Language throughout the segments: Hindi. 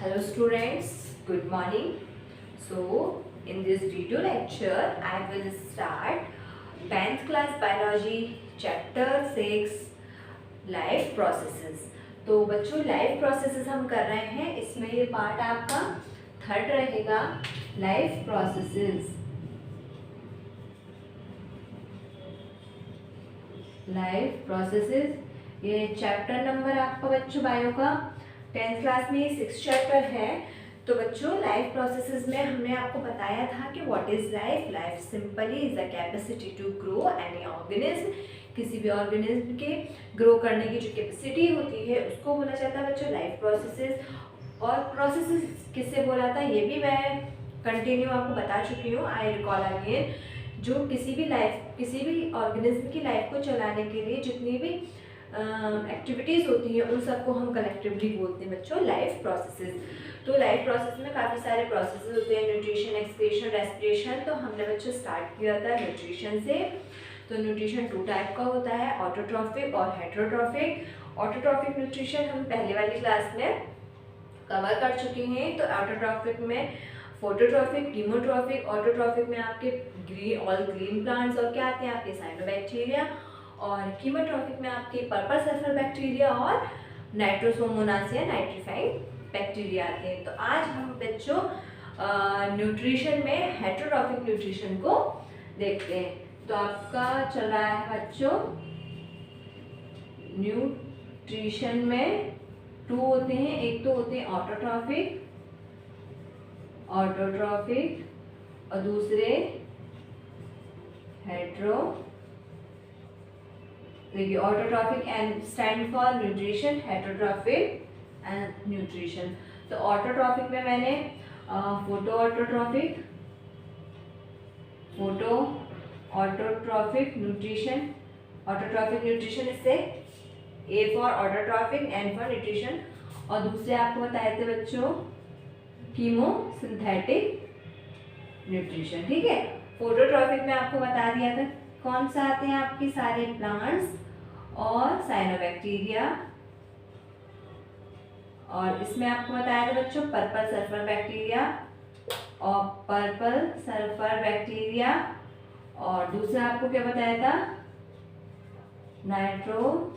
Hello students, good morning. So in this video lecture I will start 10th class biology chapter 6 life processes. तो बच्चों लाइफ प्रोसेसेस हम कर रहे हैं, इसमें ये पार्ट आपका थर्ड रहेगा लाइफ प्रोसेसेस। लाइफ प्रोसेसेस ये चैप्टर नंबर आपका बच्चों बायो का 10th क्लास में 6 चैप्टर है। तो बच्चों लाइफ प्रोसेसेस में हमने आपको बताया था कि what is life. Life simply is the capacity to grow any organism. किसी भी ऑर्गेनिज्म के ग्रो करने की जो कैपेसिटी होती है उसको बोला जाता है बच्चों लाइफ प्रोसेसेस। और प्रोसेसेस किससे बोला था ये भी मैं कंटिन्यू आपको बता चुकी हूँ। आई रिकॉल अगेन, जो किसी भी ऑर्गेनिज्म की लाइफ को चलाने के लिए जितनी भी एक्टिविटीज़ होती हैं उन सबको हम कलेक्टिवली बोलते हैं बच्चों लाइफ प्रोसेसेस। तो लाइफ प्रोसेस में काफ़ी सारे प्रोसेसेस होते हैं, न्यूट्रिशन, एक्सक्रीशन, रेस्पिरेशन। तो हमने बच्चों स्टार्ट किया था न्यूट्रिशन से। तो न्यूट्रिशन 2 टाइप का होता है, ऑटोट्रॉफिक और हेटेरोट्रॉफिक। ऑटोट्रॉफिक न्यूट्रिशन हम पहले वाली क्लास में कवर कर चुके हैं। तो ऑटोट्रॉफिक में फोटोट्रॉफिक, कीमोट्रॉफिक। ऑटोट्रॉफिक में आपके ग्रीन प्लांट्स और क्या आते हैं आपके साइनोबैक्टीरिया, और कीमोट्रॉफिक में आपके पर्पल सल्फर बैक्टीरिया और नाइट्रोसोमोनास या नाइट्रीफाइड बैक्टीरिया आते हैं। तो आज हम बच्चों न्यूट्रिशन में हेटेरोट्रॉफिक न्यूट्रिशन को देखते हैं। तो आपका चल रहा है बच्चों न्यूट्रिशन में 2 होते हैं, एक तो होते हैं ऑटोट्रॉफिक और दूसरे हेटेरो। देखिए autotrophic and stand for nutrition, heterotrophic and nutrition. तो ऑटोट्रॉफिक में मैंने photo autotrophic nutrition. Autotrophic nutrition इससे A for autotrophic, N for nutrition. और दूसरे आपको बताए थे बच्चों कीमोसिंथेटिक न्यूट्रिशन। ठीक है, फोटोट्रॉफिक में आपको बता दिया था कौन सा आते हैं आपके सारे प्लांट्स और साइनोबैक्टीरिया। और इसमें आपको बताया था बच्चों पर्पल सल्फर बैक्टीरिया और दूसरा आपको क्या बताया था नाइट्रोसोमोनास।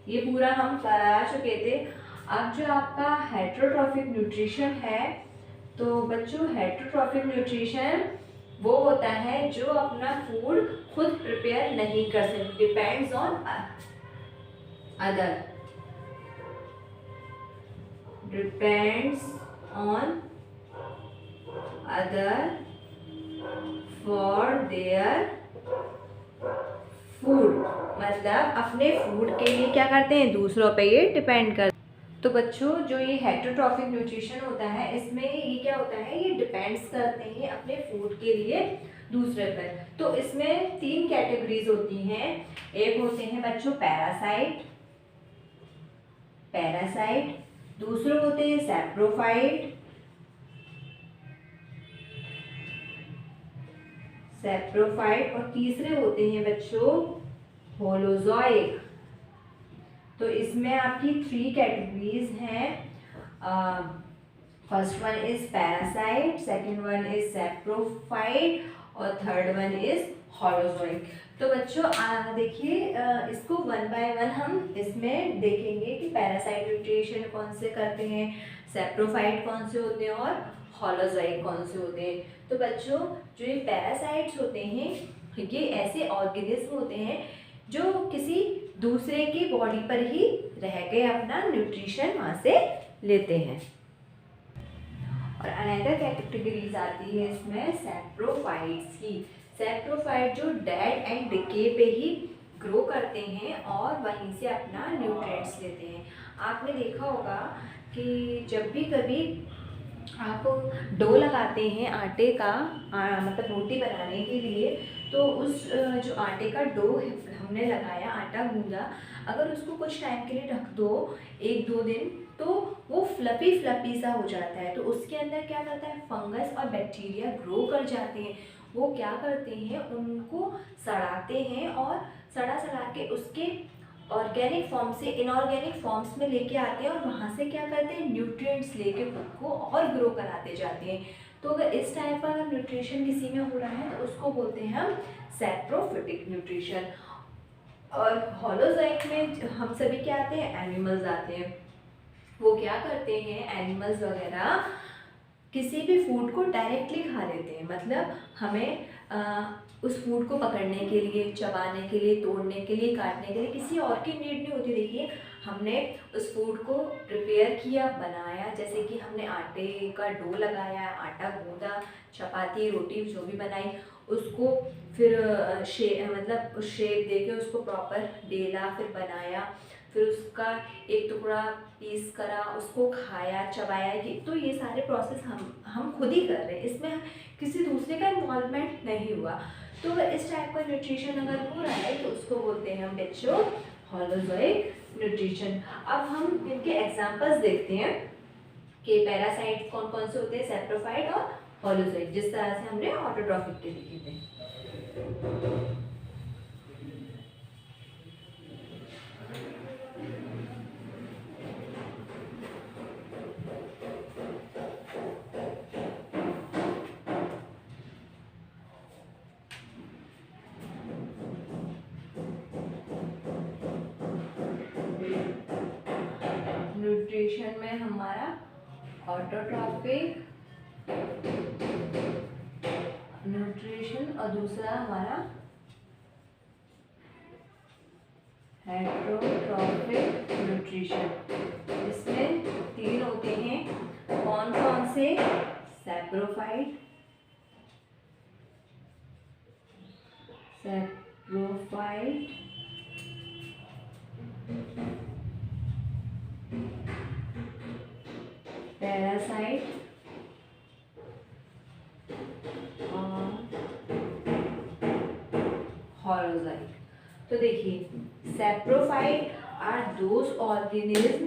ये पूरा हम करा चुके थे। अब जो आपका हेटेरोट्रॉफिक न्यूट्रिशन है, तो बच्चों हेटेरोट्रॉफिक न्यूट्रिशन वो होता है जो अपना फूड खुद प्रिपेयर नहीं कर सकते, depends on other for their food. मतलब अपने फूड के लिए क्या करते हैं, दूसरों पे ये डिपेंड करते हैं। तो बच्चों जो ये हेटेरोट्रॉफिक न्यूट्रिशन होता है इसमें ये क्या होता है, ये डिपेंड्स करते हैं अपने फूड के लिए दूसरे पर। तो इसमें 3 कैटेगरीज होती हैं। एक होते हैं बच्चों पैरासाइट, दूसरे होते हैं सैप्रोफाइट और तीसरे होते हैं बच्चों होलोजोइक। तो इसमें आपकी 3 कैटेगरीज हैं। First one is parasite, second one is saprophyte और थर्ड वन इज होलोजोइक। तो बच्चों देखिए इसको 1 बाय 1 हम इसमें देखेंगे कि पैरासाइट न्यूट्रिशन कौन से करते हैं, सैप्रोफाइट कौन से होते हैं और होलोजोइक कौन से होते हैं। तो बच्चों जो ये पैरासाइट्स होते हैं ये ऐसे ऑर्गेनिज्म होते हैं जो किसी दूसरे की बॉडी पर ही रह के अपना न्यूट्रिशन वहाँ से लेते हैं। और अनदर कैटेगरीज आती है इसमें सैप्रोफाइट्स की। सैप्रोफाइट जो डेड एंड डिके पे ही ग्रो करते हैं और वहीं से अपना न्यूट्रिएंट्स लेते हैं। आपने देखा होगा कि जब भी कभी आप डो लगाते हैं आटे का, मतलब रोटी बनाने के लिए, तो उस जो आटे का डो हमने लगाया, आटा गूंदा, अगर उसको कुछ टाइम के लिए रख दो 1-2 दिन, तो वो फ्लफी सा हो जाता है। तो उसके अंदर क्या करता है, फंगस और बैक्टीरिया ग्रो कर जाते हैं। वो क्या करते हैं, उनको सड़ाते हैं और सड़ा के उसके ऑर्गेनिक फॉर्म से इनऑर्गेनिक फॉर्म्स में लेके आते हैं और वहाँ से क्या करते हैं, न्यूट्रिएंट्स लेके खुद को और ग्रो कराते जाते हैं। तो अगर इस टाइप का न्यूट्रिशन किसी में हो रहा है तो उसको बोलते हैं हम सैप्रोफिटिक न्यूट्रिशन। और होलोजोइक में हम सभी क्या आते हैं, एनिमल्स आते हैं। वो क्या करते हैं, एनिमल्स वगैरह किसी भी फूड को डायरेक्टली खा लेते हैं, मतलब हमें उस फूड को पकड़ने के लिए, चबाने के लिए, तोड़ने के लिए, काटने के लिए किसी और की नीड नहीं होती। देखिए हमने उस फूड को प्रिपेयर किया, बनाया, जैसे कि हमने आटे का डो लगाया, आटा गूंदा, चपाती रोटी जो भी बनाई, उसको फिर मतलब शेप देके उसको प्रॉपर बेला, फिर बनाया, फिर उसका एक टुकड़ा पीस करा, उसको खाया, चबाया। ये तो ये सारे प्रोसेस हम खुद ही कर रहे हैं, इसमें किसी दूसरे का इन्वॉल्वमेंट नहीं हुआ। तो अगर इस टाइप का न्यूट्रिशन अगर हो रहा है तो उसको बोलते हैं हम बच्चों होलोजोइक न्यूट्रिशन। अब हम इनके एग्जांपल्स देखते हैं कि पैरासाइट्स कौन कौन से होते हैं, सैप्रोफाइट और होलोजोइक, जिस तरह से हमने ऑटोट्रॉफिक के लिखे थे। न्यूट्रिशन में हमारा ऑटोट्रॉफिक न्यूट्रिशन और दूसरा हमारा हेटरोट्रॉफिक न्यूट्रिशन। इसमें 3 होते हैं, कौन कौन से, सैप्रोफाइट, पैरासाइट और होलोजोइक। तो देखिए saprophyte are those organism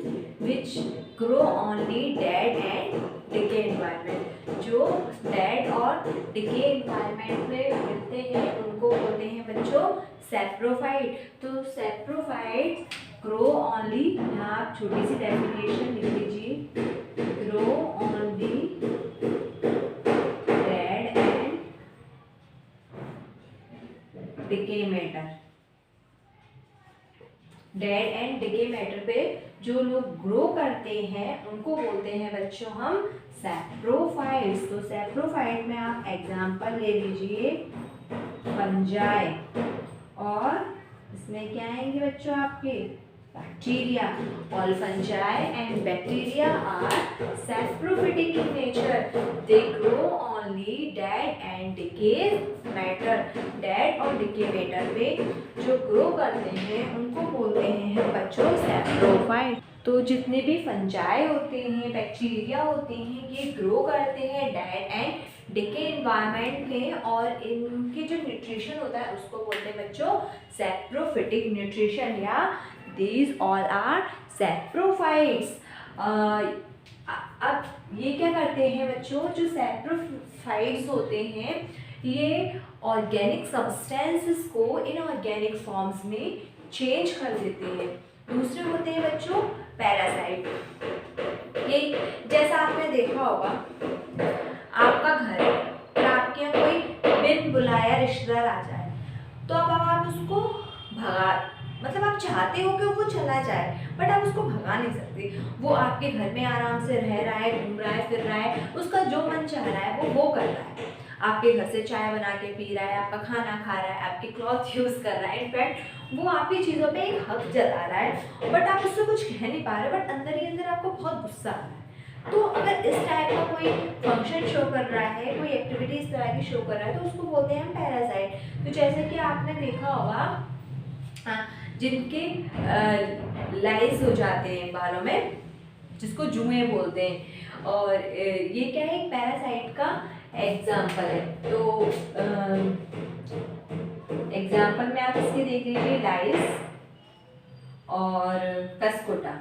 which grow only dead and decay environment. जो डेड और डिके एनवायरनमेंट में मिलते हैं उनको बोलते हैं बच्चों सैप्रोफाइट। तो सैप्रोफाइट ग्रो ओनली, यहाँ आप छोटी सी डेफिनेशन लिख लीजिए, grow only dead and decay matter. Dead and decay matter पे जो लोग ग्रो करते हैं उनको बोलते हैं बच्चों हम सैप्रोफाइट्स। तो सैप्रोफाइट में आप एग्जांपल ले लीजिए फंजाई, और इसमें क्या आएंगे बच्चों आपके, bacteria. All fungi and bacteria are saprophytic in nature. They grow only dead and decayed matter. Dead और decay matter पे जो grow करते हैं उनको बोलते हैं बच्चों saprophyte। तो जितने भी फंजाई होते हैं, बैक्टीरिया होते हैं, ये ग्रो करते हैं डेड एंड डिके एनवायरनमेंट में, और इनके जो न्यूट्रिशन होता है उसको बोलते हैं बच्चों सैप्रोफिटिक न्यूट्रिशन, या These all are saprophytes। अब ये क्या करते हैं बच्चों, जो सैप्रोफाइट्स होते हैं ये ऑर्गेनिक सब्सटेंसेस को इनऑर्गेनिक फॉर्म्स में चेंज कर देते हैं। दूसरे होते हैं बच्चों पैरासाइट। ये जैसा आपने देखा होगा आपका घर है और आपके यहाँ कोई बिन बुलाया रिश्तेदार आ जाए, तो अब आप उसको भगा, मतलब आप चाहते हो कि वो चला जाए बट आप उसको भगा नहीं सकते। वो आपके घर में आराम से रह रहा है, घूम रहा है, फिर रहा है, उसका जो मन चाह रहा है वो कर रहा है। आपके घर से चाय बना के पी रहा है, आपका खाना खा रहा है, आपके क्लॉथ यूज़ कर रहा है, इनफैक्ट वो आपकी चीज़ों पे एक हक जता रहा है, बट आप उससे कुछ कह नहीं पा रहे, बट अंदर ही अंदर आपको बहुत गुस्सा आ रहा है। तो अगर इस टाइप का कोई फंक्शन शो कर रहा है, कोई एक्टिविटी इस तरह की शो कर रहा है, तो उसको बोलते हैं हम पैरासाइट। तो जैसे कि आपने देखा होगा जिनके लाइस हो जाते हैं बालों में, जिसको जुएं बोलते हैं, और ये क्या है, एक पैरासाइट का एग्जाम्पल है। तो एग्जाम्पल में आप इसके देख लीजिए लाइस और कस्कोटा।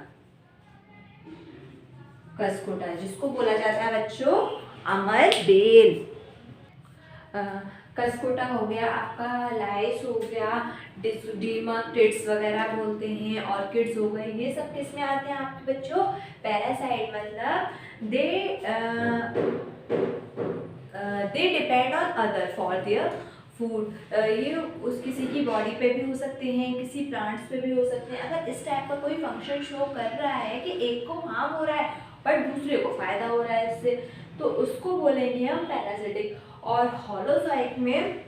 कस्कोटा जिसको बोला जाता है बच्चों अमर बेल। कस्कोटा हो गया आपका, लाइस हो गया, डिमोक्टिड्स वगैरह बोलते हैं, ऑर्किड्स हो गए, ये सब किस में आते हैं आपके बच्चों? पैरासाइट। मतलब they depend on other for their food. ये उस किसी की बॉडी पे भी हो सकते हैं, किसी प्लांट्स पे भी हो सकते हैं। अगर इस टाइप का कोई फंक्शन शो कर रहा है कि एक को हार्म हो रहा है बट दूसरे को फायदा हो रहा है इससे, तो उसको बोलेंगे हम पैरासिटिक। और होलोजोइक में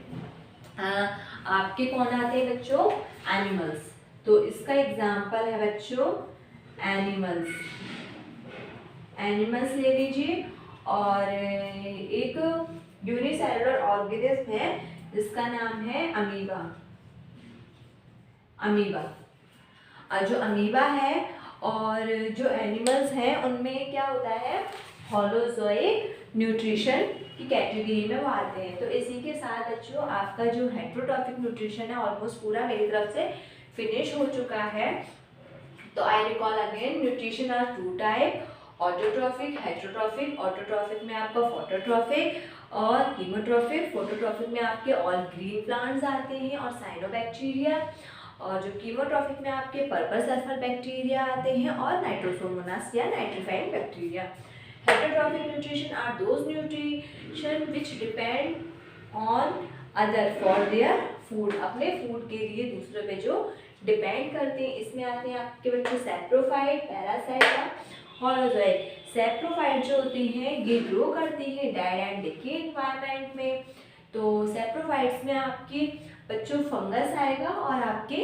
आपके कौन आते हैं बच्चों? एनिमल्स। तो इसका एग्जाम्पल है बच्चों एनिमल्स। एनिमल्स ले लीजिए। और एक यूनिसेलुलर ऑर्गेनिज्म है जिसका नाम है अमीबा। जो अमीबा है और जो एनिमल्स हैं उनमें क्या होता है? होलोजोइक न्यूट्रिशन की कैटेगरी में वो आते हैं। तो इसी के साथ बच्चों आपका जो हेट्रोट्रॉफिक न्यूट्रिशन है ऑलमोस्ट पूरा मेरी तरफ से फिनिश हो चुका है। तो I recall again, nutrition are two type, autotrophic, heterotrophic. Autotrophic में आपका फोटोट्रॉफिक और कीमोट्रॉफिक। फोटोट्रॉफिक में आपके ऑल ग्रीन प्लांट्स आते हैं और साइनोबैक्टीरिया। और जो कीमोट्रॉफिक में आपके पर्पल सल्फर बैक्टीरिया आते हैं और नाइट्रोसोमोनास या nitrified bacteria. Heterotrophic nutrition are those nutrition which depend on other for their food. अपने फूड के लिए दूसरे पे जो डिपेंड करते हैं। इसमें आते हैं आपके बच्चे सैप्रोफाइट, पैरासाइट और होलोजोइक। सैप्रोफाइट जो होती हैं ये ग्रो करती है डेड एंड डिके एनवायरनमेंट में। तो सैप्रोफाइट्स में आपकी बच्चों फंगस आएगा और आपके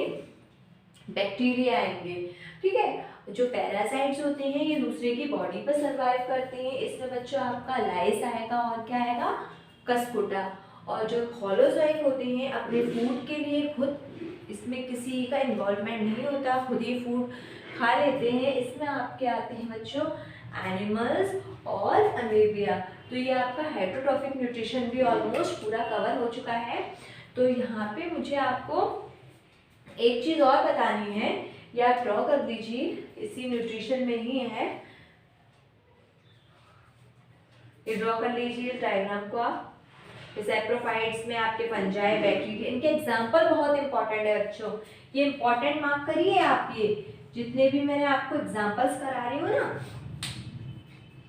बैक्टीरिया आएंगे, ठीक है। जो पैरासाइट्स होते हैं ये दूसरे की बॉडी पर सर्वाइव करते हैं। इसमें बच्चों आपका लाइस आएगा और क्या आएगा? कस्कुटा। और जो होलोजोइक होते हैं अपने फूड के लिए खुद, इसमें किसी का इन्वॉल्वमेंट नहीं होता, खुद ही फूड खा लेते हैं। इसमें आपके आते हैं बच्चों एनिमल्स और अमीबिया। तो ये आपका हेट्रोट्रॉफिक न्यूट्रिशन भी ऑलमोस्ट पूरा कवर हो चुका है। तो यहाँ पे मुझे आपको एक चीज़ और बतानी है, या आप ड्रॉ कर दीजिए, इसी न्यूट्रिशन में ही है, ये ड्रॉ कर लीजिए डायग्राम को आप। सैप्रोफाइट्स में आपके फंजाई, बैक्टीरिया, इनके एग्जाम्पल बहुत इंपॉर्टेंट है बच्चों। ये इंपॉर्टेंट मार्क करिए आप, ये जितने भी मैंने आपको एग्जाम्पल्स करा रही हूँ ना,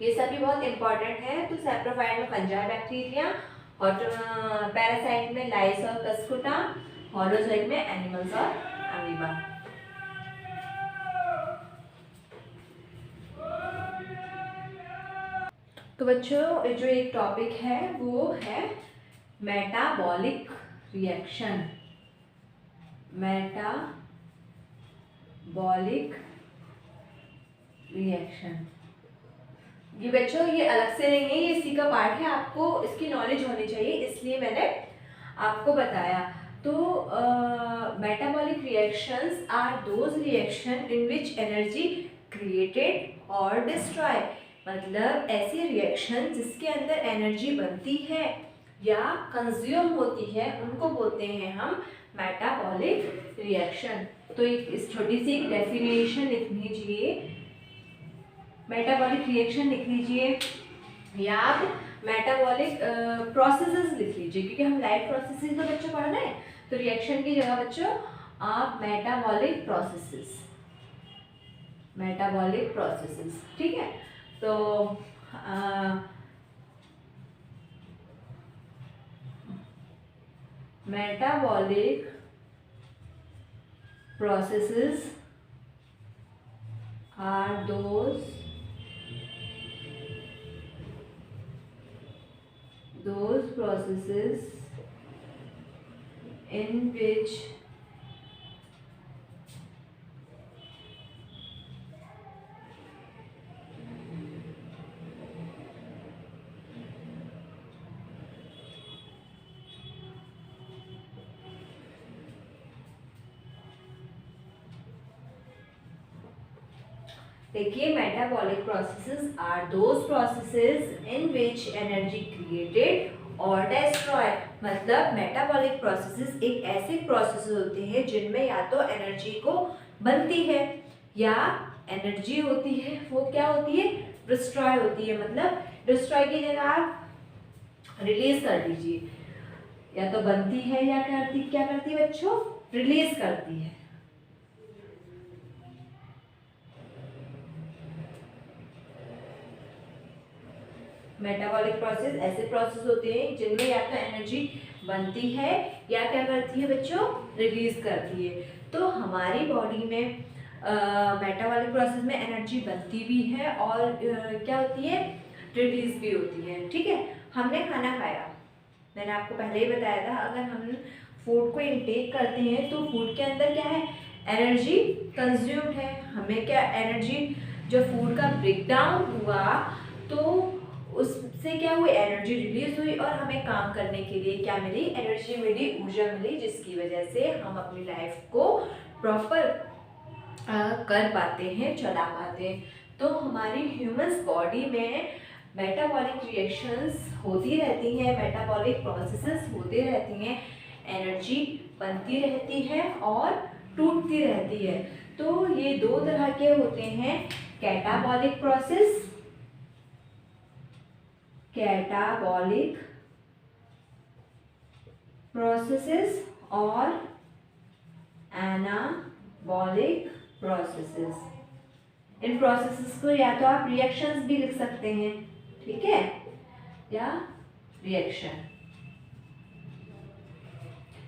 ये सभी बहुत इंपॉर्टेंट है। तो सैप्रोफाइट में फंजाई बैक्टीरिया, और पैरासाइट में लाइस और कस्कुटा, होलोजोइक में एनिमल्स और अमीबा। तो बच्चों जो एक टॉपिक है वो है मेटाबॉलिक रिएक्शन। मेटाबॉलिक रिएक्शन, ये बच्चों ये अलग से नहीं है, ये इसी का पार्ट है, आपको इसकी नॉलेज होनी चाहिए इसलिए मैंने आपको बताया। तो metabolic reactions are those reaction in which energy created और डिस्ट्रॉय। मतलब ऐसी रिएक्शन जिसके अंदर एनर्जी बनती है या कंज्यूम होती है उनको बोलते हैं हम मेटाबॉलिक रिएक्शन। तो इस छोटी सी डेफिनेशन लिख लीजिए, मेटाबॉलिक रिएक्शन लिख लीजिए, या आप मेटाबॉलिक प्रोसेसेस लिख लीजिए, क्योंकि हम लाइफ प्रोसेसेस तो बच्चों पढ़ रहे हैं। तो रिएक्शन की जगह बच्चों आप मेटाबॉलिक प्रोसेसेस, मेटाबॉलिक प्रोसेसेस, ठीक है। तो metabolic processes are those processes in which देखिए, metabolic processes are those processes in which energy created और डिस्ट्रॉय। मतलब मेटाबॉलिक प्रोसेसेस एक ऐसे प्रोसेस होते हैं जिनमें या तो एनर्जी को बनती है या एनर्जी होती है वो क्या होती है? डिस्ट्रॉय होती है। मतलब डिस्ट्रॉय की जगह आप रिलीज कर दीजिए, या तो बनती है या क्या करती है बच्चों? रिलीज करती है। मेटाबॉलिक प्रोसेस ऐसे प्रोसेस होते हैं जिनमें या तो एनर्जी बनती है या क्या करती है बच्चों, रिलीज करती है। तो हमारी बॉडी में मेटाबॉलिक प्रोसेस में एनर्जी बनती भी है और क्या होती है, रिलीज भी होती है। ठीक है, हमने खाना खाया, मैंने आपको पहले ही बताया था, अगर हम फूड को इनटेक करते हैं तो फूड के अंदर क्या है, एनर्जी कंज्यूम्ड है। हमें क्या एनर्जी, जब फूड का ब्रेकडाउन हुआ तो उससे क्या हुई, एनर्जी रिलीज हुई और हमें काम करने के लिए क्या मिली, एनर्जी मिली, ऊर्जा मिली, जिसकी वजह से हम अपनी लाइफ को प्रॉपर कर पाते हैं, चला पाते हैं। तो हमारी ह्यूमंस बॉडी में मेटाबॉलिक रिएक्शंस होती रहती हैं, मेटाबॉलिक प्रोसेसेस होते रहती हैं, एनर्जी बनती रहती है और टूटती रहती है। तो ये दो तरह के होते हैं, कैटाबॉलिक प्रोसेस, कैटाबॉलिक प्रोसेसेस और एनाबॉलिक प्रोसेसेस। इन प्रोसेसेस को या तो आप रिएक्शंस भी लिख सकते हैं, ठीक है, या रिएक्शन,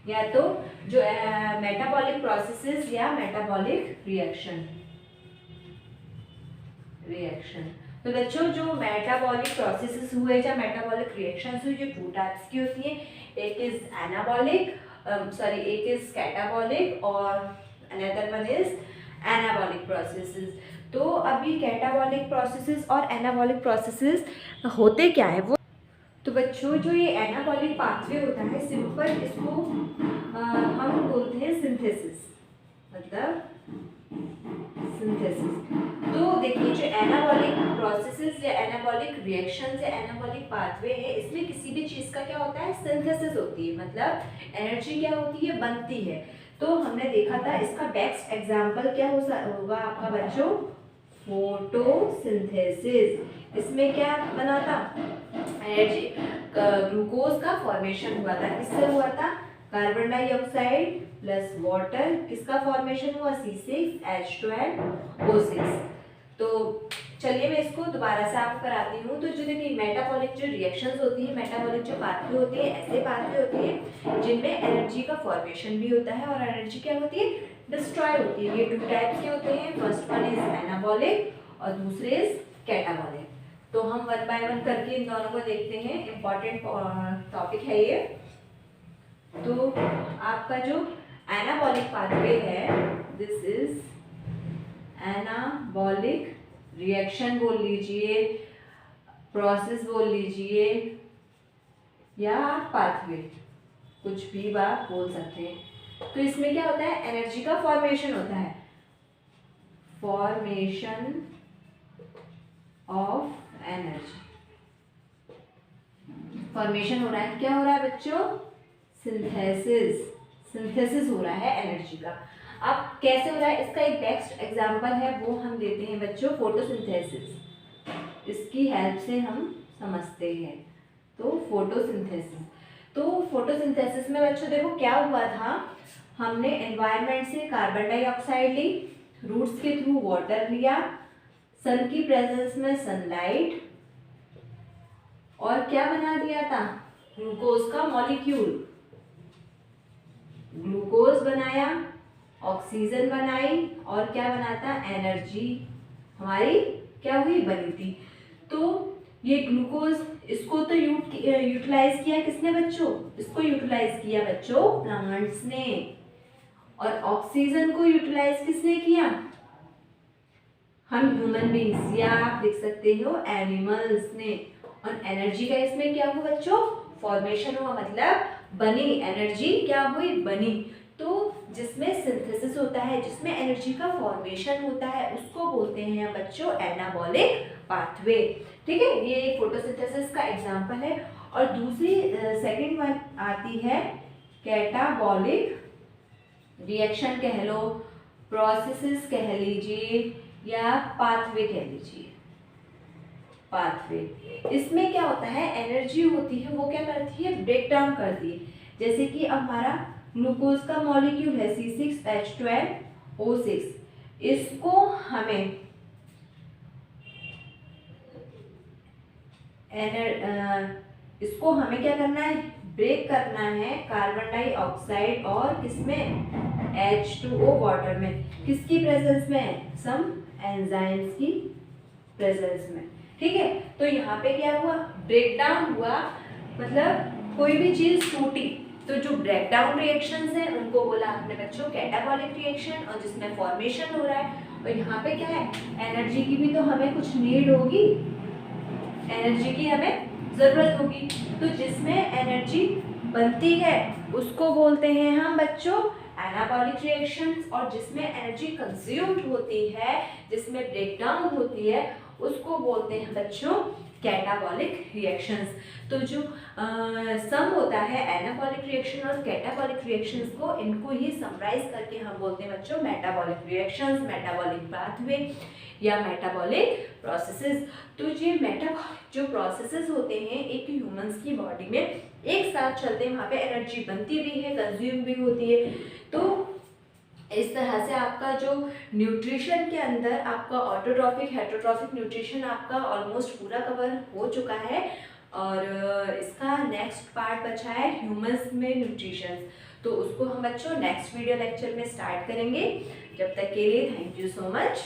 या तो जो मेटाबॉलिक प्रोसेसेस या मेटाबॉलिक रिएक्शन। तो बच्चों जो मेटाबॉलिक प्रोसेसेस हुए या मेटाबॉलिक रिएक्शंस हुई, जो टू टाइप्स की होती हैं, एक इज एनाबॉलिक, एक इज कैटाबॉलिक और another one is anabolic processes. तो अभी कैटाबॉलिक प्रोसेसेस और एनाबॉलिक प्रोसेसेस होते क्या है वो, तो बच्चों जो ये एनाबॉलिक पाथवे होता है, सिंपल इसको हम बोलते हैं सिंथेसिस, मतलब सिंथेसिस। तो देखिए जो एनाबॉलिक प्रोसेसेस या एनाबॉलिक रिएक्शंस या एनाबॉलिक पाथवे है, इसमें किसी भी चीज़ का क्या होता है, सिंथेसिस होती है, मतलब एनर्जी क्या होती है, बनती है। तो हमने देखा था इसका बेस्ट एग्जांपल क्या होगा आपका बच्चों, फोटोसिंथेसिस। इसमें क्या बना था, एनर्जी, ग्लूकोज का फॉर्मेशन हुआ था। किससे हुआ था, कार्बन डाइऑक्साइड प्लस वाटर, किसका फॉर्मेशन हुआ, C6H12O6। तो चलिए मैं इसको दोबारा से आपको कराती हूँ। तो जो देखिए मेटाबॉलिक जो रिएक्शंस होती है, मेटाबॉलिक जो पाथवे होते हैं, ऐसे पाथवे होते हैं जिनमें एनर्जी का फॉर्मेशन भी होता है और एनर्जी क्या होती है, डिस्ट्रॉय होती है। ये टू टाइप्स के होते हैं, फर्स्ट वन इज एनाबॉलिक और दूसरे इज कैटाबॉलिक। तो हम वन बाय वन करके इन दोनों को देखते हैं, इंपॉर्टेंट टॉपिक है ये। तो आपका जो एनाबॉलिक पाथवे है, दिस इज एनाबॉलिक रिएक्शन बोल लीजिए, प्रोसेस बोल लीजिए या पाथवे, कुछ भी बात बोल सकते हैं। तो इसमें क्या होता है, एनर्जी का फॉर्मेशन होता है, फॉर्मेशन ऑफ एनर्जी, फॉर्मेशन हो रहा है, क्या हो रहा है बच्चों, सिंथेसिस हो रहा है एनर्जी का। अब कैसे हो रहा है, इसका एक बेस्ट एग्जांपल है, वो हम देते हैं बच्चों, फोटोसिंथेसिस। इसकी हेल्प से हम समझते हैं। तो फोटोसिंथेसिस में बच्चों देखो क्या हुआ था, हमने एनवायरनमेंट से कार्बन डाइऑक्साइड ली, रूट्स के थ्रू वाटर लिया, सन की प्रेजेंस में सनलाइट, और क्या बना दिया था, ग्लूकोज का मॉलिक्यूल, ग्लूकोज बनाया, ऑक्सीजन बनाई, और क्या बनाता, एनर्जी हमारी क्या हुई, बनी थी। तो ये ग्लूकोज, इसको तो यूटिलाइज किया किसने बच्चों, इसको यूटिलाइज किया बच्चों प्लांट्स ने, और ऑक्सीजन को यूटिलाइज किसने किया, हम ह्यूमन बींग्स, या आप लिख सकते हो एनिमल्स ने। और एनर्जी का इसमें क्या हुआ बच्चों, फॉर्मेशन हुआ, मतलब बनी, एनर्जी क्या हुई, बनी। तो जिसमें सिंथेसिस होता है, जिसमें एनर्जी का फॉर्मेशन होता है, उसको बोलते हैं बच्चों एनाबॉलिक पाथवे। ठीक है, ये फोटोसिंथेसिस का एग्जांपल है। और दूसरी सेकंड वन आती है कैटाबॉलिक रिएक्शन कह लो, प्रोसेसेस कह लीजिए या पाथवे कह लीजिए, पाथवे। इसमें क्या होता है, एनर्जी होती है वो क्या करती है, ब्रेक डाउन करती है। जैसे कि अब हमारा ग्लूकोज का मॉलिक्यूल है C6H12O6, इसको हमें क्या करना है, ब्रेक करना है कार्बन डाइऑक्साइड और किसमें, H2O वाटर में, किसकी प्रेजेंस में, सम एंजाइम्स की प्रेजेंस में। ठीक है, तो यहाँ पे क्या हुआ, ब्रेक डाउन हुआ, मतलब कोई भी चीज टूटी, तो जो ब्रेक डाउन रिएक्शंस हैं उनको बोला अपने बच्चों कैटाबॉलिक रिएक्शन, और जिसमें फॉर्मेशन हो रहा है। और यहाँ पे क्या है, एनर्जी की भी तो हमें कुछ नीड होगी, एनर्जी की हमें जरूरत होगी, तो जिसमें एनर्जी बनती है उसको बोलते हैं हम बच्चों एनाबॉलिक रिएक्शंस, और जिसमें एनर्जी कंज्यूम्ड होती है, जिसमें ब्रेकडाउन होती है, उसको बोलते हैं बच्चों कैटाबॉलिक रिएक्शंस। तो जो सम होता है एनाबॉलिक रिएक्शन और कैटाबॉलिक रिएक्शंस को, इनको ही समराइज करके हम बोलते हैं बच्चों मेटाबॉलिक रिएक्शंस, मेटाबॉलिक पाथवे या मेटाबॉलिक प्रोसेसेस। तो ये मेटाबॉलिक जो प्रोसेसेस होते हैं एक ह्यूमंस की बॉडी में एक साथ चलते हैं, वहाँ पे एनर्जी बनती भी है, कंज्यूम भी होती है। तो इस तरह से आपका जो न्यूट्रिशन के अंदर आपका ऑटोट्रॉफिक हेटरोट्रॉफिक न्यूट्रिशन आपका ऑलमोस्ट पूरा कवर हो चुका है, और इसका नेक्स्ट पार्ट बचा है ह्यूमंस में न्यूट्रिशन, तो उसको हम बच्चों नेक्स्ट वीडियो लेक्चर में स्टार्ट करेंगे। जब तक के लिए थैंक यू सो मच।